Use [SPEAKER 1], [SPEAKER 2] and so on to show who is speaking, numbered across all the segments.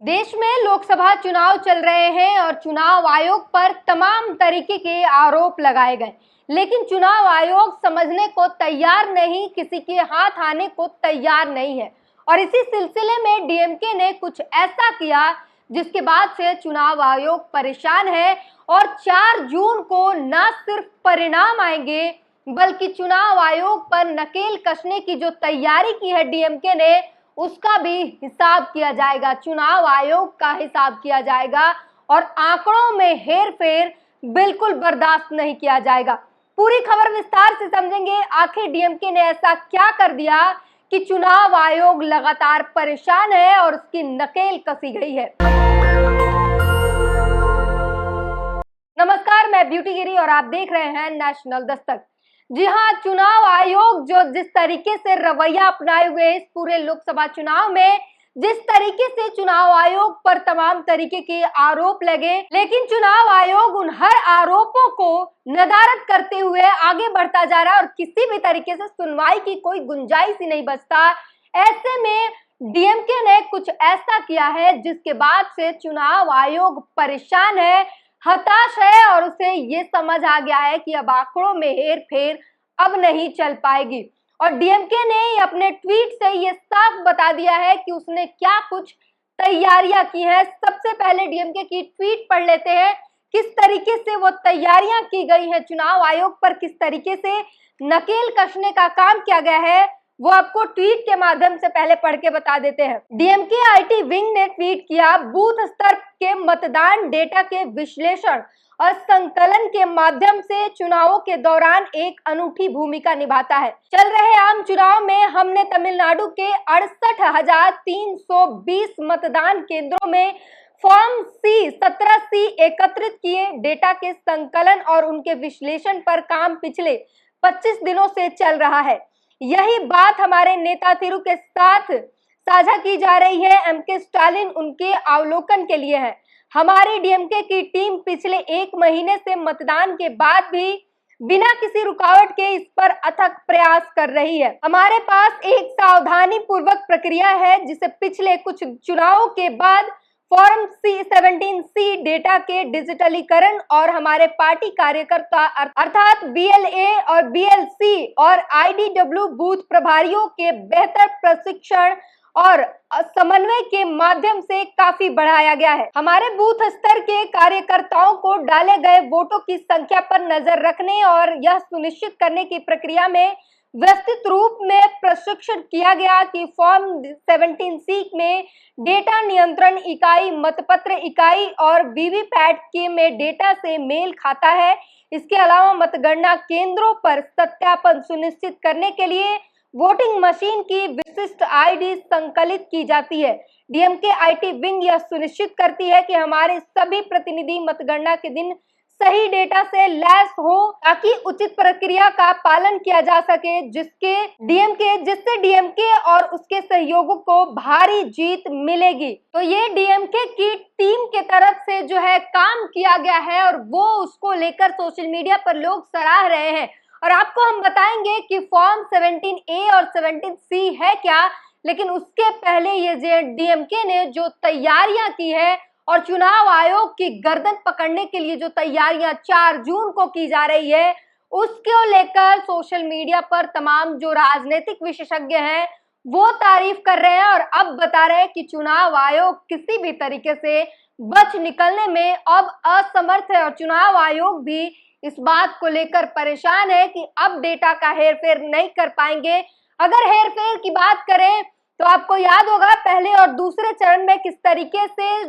[SPEAKER 1] देश में लोकसभा चुनाव चल रहे हैं और चुनाव आयोग पर तमाम तरीके के आरोप लगाए गए, लेकिन चुनाव आयोग समझने को तैयार नहीं, किसी के हाथ आने को तैयार नहीं है। और इसी सिलसिले में डीएमके ने कुछ ऐसा किया जिसके बाद से चुनाव आयोग परेशान है और 4 जून को न सिर्फ परिणाम आएंगे बल्कि चुनाव आयोग पर नकेल कसने की जो तैयारी की है डीएमके ने, उसका भी हिसाब किया जाएगा। चुनाव आयोग का हिसाब किया जाएगा और आंकड़ों में हेरफेर बिल्कुल बर्दाश्त नहीं किया जाएगा। पूरी खबर विस्तार से समझेंगे। आखिर डीएमके ने ऐसा क्या कर दिया कि चुनाव आयोग लगातार परेशान है और उसकी नकेल कसी गई है। नमस्कार, मैं ब्यूटी गिरी और आप देख रहे हैं नेशनल दस्तक। जी हाँ, चुनाव आयोग जो जिस तरीके से रवैया अपनाए हुए इस पूरे लोकसभा चुनाव में, जिस तरीके से चुनाव आयोग पर तमाम तरीके के आरोप लगे, लेकिन चुनाव आयोग उन हर आरोपों को नदारद करते हुए आगे बढ़ता जा रहा है और किसी भी तरीके से सुनवाई की कोई गुंजाइश ही नहीं बचता। ऐसे में डीएमके ने कुछ ऐसा किया है जिसके बाद से चुनाव आयोग परेशान है, हताश है और उसे ये समझ आ गया है कि अब आंकड़ों में हेरफेर अब नहीं चल पाएगी। और डीएमके ने अपने ट्वीट से ये साफ बता दिया है कि उसने क्या कुछ तैयारियां की हैं। सबसे पहले डीएमके की ट्वीट पढ़ लेते हैं, किस तरीके से वो तैयारियां की गई हैं, चुनाव आयोग पर किस तरीके से नकेल कसने का काम किया गया है, वो आपको ट्वीट के माध्यम से पहले पढ़ के बता देते हैं। डीएमके आईटी विंग ने ट्वीट किया, बूथ स्तर के मतदान डेटा के विश्लेषण और संकलन के माध्यम से चुनावों के दौरान एक अनूठी भूमिका निभाता है। चल रहे आम चुनाव में हमने तमिलनाडु के 68,320 मतदान केंद्रों में फॉर्म सी 17C एकत्रित किए। डेटा के संकलन और उनके विश्लेषण पर काम पिछले 25 दिनों से चल रहा है। यही बात हमारे नेता थिरू के साथ साझा की जा रही है। एमके स्टालिन उनके अवलोकन के लिए है। हमारी डीएमके की टीम पिछले 1 महीने से मतदान के बाद भी बिना किसी रुकावट के इस पर अथक प्रयास कर रही है। हमारे पास एक सावधानी पूर्वक प्रक्रिया है जिसे पिछले कुछ चुनावों के बाद फॉर्म 17C डेटा के डिजिटलीकरण और हमारे पार्टी कार्यकर्ता अर्थात BLA और BLC और IDW बूथ प्रभारियों के बेहतर प्रशिक्षण और समन्वय के माध्यम से काफी बढ़ाया गया है। हमारे बूथ स्तर के कार्यकर्ताओं को डाले गए वोटों की संख्या पर नजर रखने और यह सुनिश्चित करने की प्रक्रिया में व्यवस्थित रूप में प्रशिक्षण किया गया कि फॉर्म 17C में डेटा नियंत्रण इकाई, मतपत्र इकाई और वीवीपैट के में डेटा से मेल खाता है। इसके अलावा मतगणना केंद्रों पर सत्यापन सुनिश्चित करने के लिए वोटिंग मशीन की विशिष्ट आईडी संकलित की जाती है। डीएमके आईटी विंग यह सुनिश्चित करती है कि हमारे सभी प्रतिनिधि मतगणना के दिन सही डेटा से लैस हो ताकि उचित प्रक्रिया का पालन किया जा सके, जिससे डीएमके और उसके सहयोगों को भारी जीत मिलेगी। तो ये डीएमके की टीम के तरफ से जो है काम किया गया है और वो उसको लेकर सोशल मीडिया पर लोग सराह रहे हैं। और आपको हम बताएंगे कि फॉर्म 17A और 17C है क्या, लेकिन उसके पहले ये डीएमके ने जो तैयारियां की है और चुनाव आयोग की गर्दन पकड़ने के लिए जो तैयारियां 4 जून को की जा रही है, उसको लेकर सोशल मीडिया पर तमाम जो राजनीतिक विशेषज्ञ हैं वो तारीफ कर रहे हैं और अब बता रहे हैं कि चुनाव आयोग किसी भी तरीके से बच निकलने में अब असमर्थ है। और चुनाव आयोग भी इस बात को लेकर परेशान है कि अब डेटा का हेरफेर नहीं कर पाएंगे। अगर हेरफेर की बात करें तो आपको याद होगा पहले और दूसरे चरण में किस तरीके से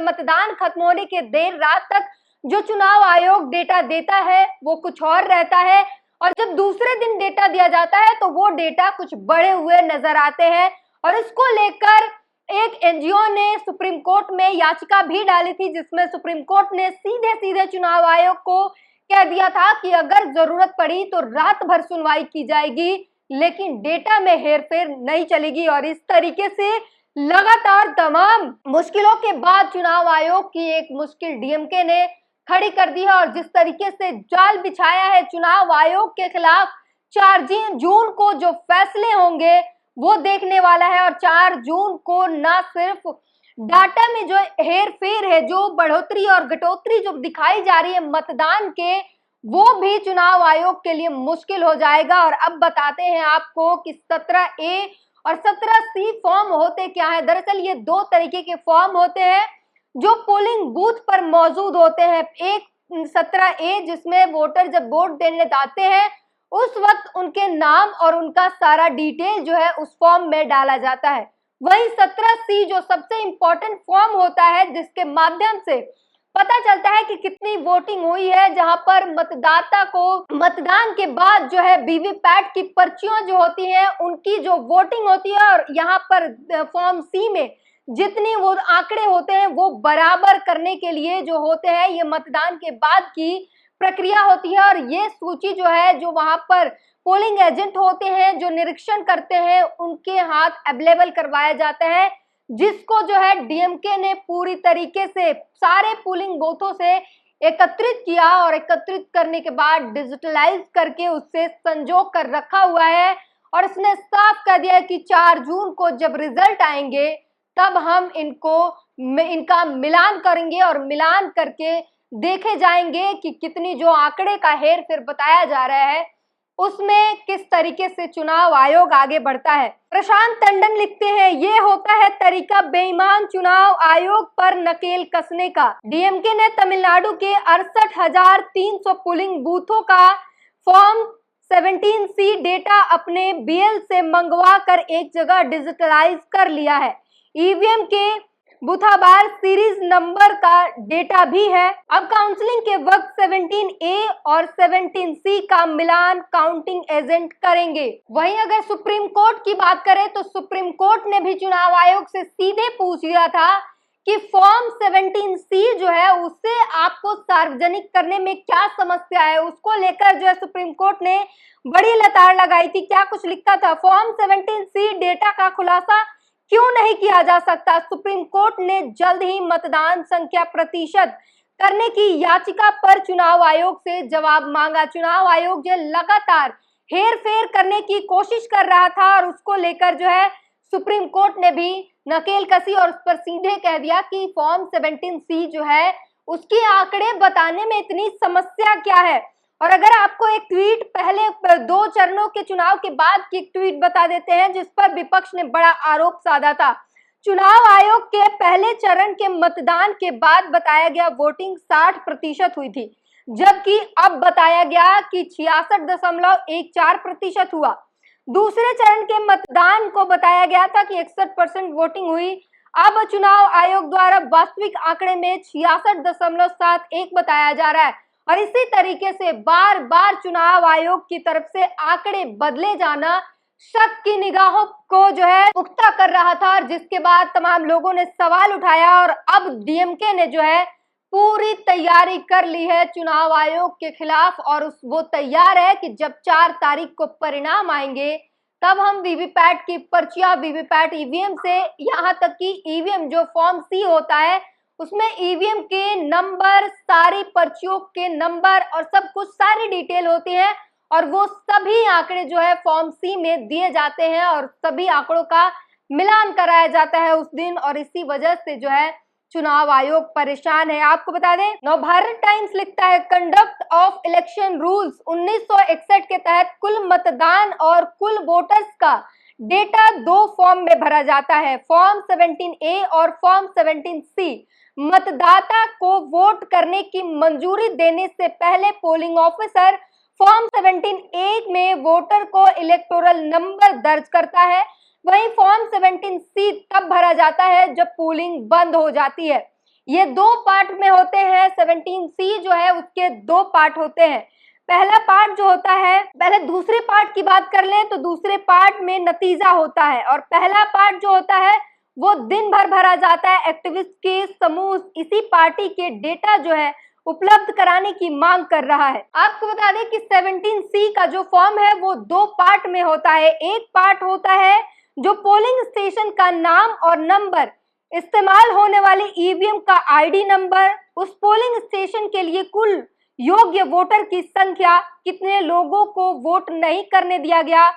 [SPEAKER 1] मतदान खत्म होने के देर रात तक जो चुनाव आयोग डेटा देता है वो कुछ और रहता है और जब दूसरे दिन डेटा दिया जाता है तो वो डेटा कुछ बढ़े हुए नजर आते हैं। और इसको लेकर एक एनजीओ ने सुप्रीम कोर्ट में याचिका भी डाली थी, जिसमें सुप्रीम कोर्ट ने सीधे चुनाव आयोग को कह दिया था कि अगर जरूरत पड़ी तो रात भर सुनवाई की जाएगी, लेकिन डेटा में हेरफेर नहीं चलेगी। और इस तरीके से लगातार तमाम मुश्किलों के बाद चुनाव आयोग की एक मुश्किल डीएमके ने खड़ी कर दी है और जिस तरीके से जाल बिछाया है चुनाव आयोग के खिलाफ, 4 जून को जो फैसले होंगे वो देखने वाला है। और 4 जून को न सिर्फ डाटा में जो हेर फेर है, जो बढ़ोतरी और घटोतरी जो दिखाई जा रही है मतदान के, वो भी चुनाव आयोग के लिए मुश्किल हो जाएगा। और अब बताते हैं आपको कि 17A और 17C फॉर्म होते क्या है। दरअसल ये दो तरीके के फॉर्म होते हैं जो पोलिंग बूथ पर मौजूद होते हैं। एक 17A जिसमें वोटर जब वोट देने जाते हैं उस वक्त उनके नाम और उनका सारा डिटेल जो है उस फॉर्म में डाला जाता है। वहीं 17C जो सबसे इंपॉर्टेंट फॉर्म होता है जिसके माध्यम से पता चलता है कि कितनी वोटिंग हुई है, जहां पर मतदाता को मतदान के बाद जो है वीवीपैट की पर्चियां जो होती हैं उनकी जो वोटिंग होती है, और यहाँ पर फॉर्म सी में जितनी वो आंकड़े होते हैं वो बराबर करने के लिए जो होते हैं, ये मतदान के बाद की प्रक्रिया होती है। और ये सूची जो है, जो वहां पर पोलिंग एजेंट होते हैं जो निरीक्षण करते हैं, उनके हाथ अवेलेबल करवाया जाता है, जिसको जो है डीएमके ने पूरी तरीके से सारे पोलिंग बूथों से एकत्रित किया और एकत्रित करने के बाद डिजिटलाइज करके उससे संजो कर रखा हुआ है। और इसने साफ कर दिया है कि 4 जून को जब रिजल्ट आएंगे तब हम इनका मिलान करेंगे और मिलान करके देखे जाएंगे कि कितनी जो आंकड़े का हेर फेर बताया जा रहा है उसमें किस तरीके से चुनाव आयोग आगे बढ़ता है। प्रशांत टंडन लिखते हैं, ये होता है तरीका बेईमान चुनाव आयोग पर नकेल कसने का। डीएमके ने तमिलनाडु के 68,300 पोलिंग बूथों का फॉर्म 17C डेटा अपने बीएल से मंगवा कर एक जगह डिजिटलाइज कर लिया है। ईवीएम के बूथाबार सीरीज नंबर का डेटा भी है। अब काउंसलिंग के वक्त 17A और 17C का मिलान काउंटिंग एजेंट करेंगे। वहीं अगर सुप्रीम कोर्ट की बात करें तो सुप्रीम कोर्ट ने भी चुनाव आयोग से सीधे पूछ लिया था कि फॉर्म 17C जो है उससे आपको सार्वजनिक करने में क्या समस्या है। उसको लेकर जो है सुप्रीम कोर्ट ने बड़ी लताड़ लगाई थी। क्या कुछ लिखा था, फॉर्म 17C डेटा का खुलासा क्यों नहीं किया जा सकता। सुप्रीम कोर्ट ने जल्द ही मतदान संख्या प्रतिशत करने की याचिका पर चुनाव आयोग से जवाब मांगा। चुनाव आयोग जो लगातार हेर फेर करने की कोशिश कर रहा था और उसको लेकर जो है सुप्रीम कोर्ट ने भी नकेल कसी और उस पर सीधे कह दिया कि फॉर्म 17C जो है उसके आंकड़े बताने में इतनी समस्या क्या है। और अगर आपको एक ट्वीट पहले 2 चरणों के चुनाव के बाद की एक ट्वीट बता देते हैं जिस पर विपक्ष ने बड़ा आरोप साधा था। चुनाव आयोग के पहले चरण के मतदान के बाद बताया गया वोटिंग 60% हुई थी, जबकि अब बताया गया कि 66.14% हुआ। दूसरे चरण के मतदान को बताया गया था कि 61% वोटिंग हुई। अब चुनाव आयोग द्वारा वास्तविक आंकड़े में 66.71 बताया जा रहा है। और इसी तरीके से बार बार चुनाव आयोग की तरफ से आंकड़े बदले जाना शक की निगाहों को जो है पुख्ता कर रहा था, जिसके बाद तमाम लोगों ने सवाल उठाया। और अब डीएमके ने जो है पूरी तैयारी कर ली है चुनाव आयोग के खिलाफ, और वो तैयार है कि जब 4 तारीख को परिणाम आएंगे तब हम वीवीपैट की पर्चियां, वीवीपैट ईवीएम से यहाँ तक कि ईवीएम जो फॉर्म C होता है उसमें ईवीएम के नंबर, सारी पर्चियों के नंबर और सब कुछ सारी डिटेल होती है, और वो सभी आंकड़े जो है फॉर्म C में दिए जाते हैं और सभी आंकड़ों का मिलान कराया जाता है उस दिन। और इसी वजह से जो है चुनाव आयोग परेशान है। आपको बता दें, नवभारत टाइम्स लिखता है, कंडक्ट ऑफ इलेक्शन रूल्स 1961 के तहत कुल मतदान और कुल वोटर्स का डेटा 2 फॉर्म में भरा जाता है, फॉर्म 17A और फॉर्म 17C। मतदाता को वोट करने की मंजूरी देने से पहले पोलिंग ऑफिसर फॉर्म 17A में वोटर को इलेक्टोरल नंबर दर्ज करता है। वहीं फॉर्म 17C तब भरा जाता है जब पोलिंग बंद हो जाती है। ये 2 पार्ट में होते हैं। 17C जो है उसके 2 पार्ट होते हैं। पहला पार्ट जो होता है, पहले दूसरे पार्ट की बात कर लें तो दूसरे पार्ट में नतीजा होता है, और पहला पार्ट जो होता है वो दिन भर भरा जाता है। एक्टिविस्ट के समूह इसी पार्टी के डेटा जो है उपलब्ध कराने की मांग कर रहा है। आपको बता दें कि 17C का जो फॉर्म है वो 2 पार्ट में होता है। एक पार्ट होता है जो पोलिंग स्टेशन का नाम और नंबर, इस्तेमाल होने वाले ईवीएम का आईडी नंबर, उस पोलिंग स्टेशन के लिए कुल योग्य वोटर की संख्या, कितने लोगों को वोट नहीं करने दिया गया,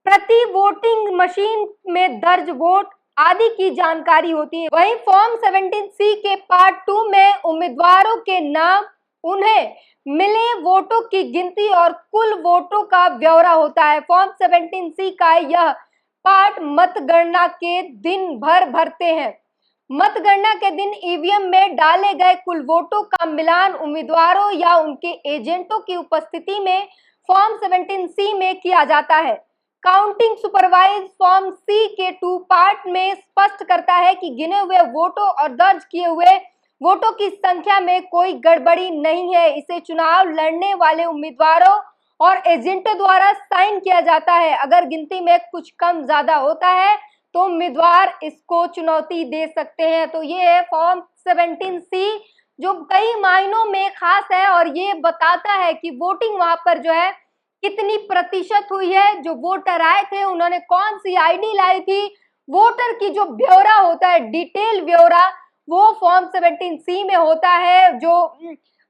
[SPEAKER 1] प्रति वोटिंग मशीन में दर्ज वोट आदि की जानकारी होती है। वहीं फॉर्म 17C के पार्ट 2 में उम्मीदवारों के नाम, उन्हें मिले वोटों की गिनती और कुल वोटों का ब्यौरा होता है। फॉर्म 17C का यह पार्ट मतगणना के दिन भरते हैं। मतगणना के दिन ईवीएम में डाले गए कुल वोटों का मिलान उम्मीदवारों या उनके एजेंटों की उपस्थिति में फॉर्म 17C में किया जाता है। काउंटिंग सुपरवाइज फॉर्म C के 2 पार्ट में स्पष्ट करता है कि गिने हुए वोटों और दर्ज किए हुए वोटों की संख्या में कोई गड़बड़ी नहीं है। इसे चुनाव लड़ने वाले उम्मीदवारों और एजेंटों द्वारा साइन किया जाता है। अगर गिनती में कुछ कम ज्यादा होता है तो उम्मीदवार इसको चुनौती दे सकते हैं। तो ये है फॉर्म 17C, जो कई मायनों में खास है और ये बताता है कि वोटिंग वहां पर जो है कितनी प्रतिशत हुई है, जो वोटर आए थे उन्होंने कौन सी आईडी लाई थी, वोटर की जो ब्यौरा होता है, डिटेल ब्यौरा, वो फॉर्म 17C में होता है। जो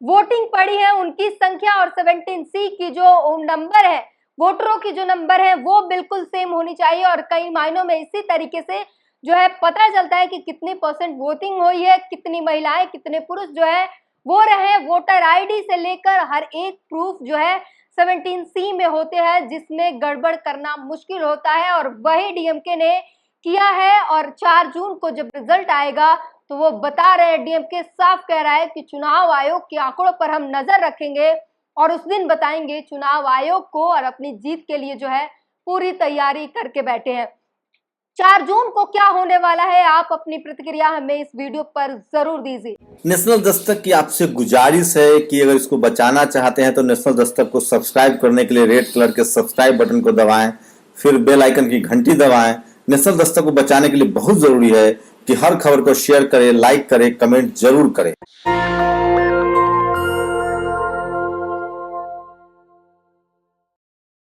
[SPEAKER 1] वोटिंग पड़ी है उनकी संख्या और 17C की जो नंबर है, वोटरों की जो नंबर है, वो बिल्कुल सेम होनी चाहिए। और कई मायनों में इसी तरीके से जो है पता चलता है कि कितनी % वोटिंग हुई है, कितनी महिलाएं कितने पुरुष जो है वो रहे। वोटर आईडी से लेकर हर एक प्रूफ जो है 17C में होते हैं, जिसमें गड़बड़ करना मुश्किल होता है और वही डीएमके ने किया है। और 4 जून को जब रिजल्ट आएगा तो वो बता रहे हैं, डीएमके साफ कह रहा है कि चुनाव आयोग के आंकड़ों पर हम नजर रखेंगे और उस दिन बताएंगे चुनाव आयोग को, और अपनी जीत के लिए जो है पूरी तैयारी करके बैठे हैं। 4 जून को क्या होने वाला है, आप अपनी प्रतिक्रिया हमें इस वीडियो पर जरूर दीजिए।
[SPEAKER 2] नेशनल दस्तक की आपसे गुजारिश है कि अगर इसको बचाना चाहते हैं तो नेशनल दस्तक को सब्सक्राइब करने के लिए रेड कलर के सब्सक्राइब बटन को दबाएं, फिर बेल आइकन की घंटी दबाएं। नेशनल दस्तक को बचाने के लिए बहुत जरूरी है कि हर खबर को शेयर करें, लाइक करें, कमेंट जरूर करें।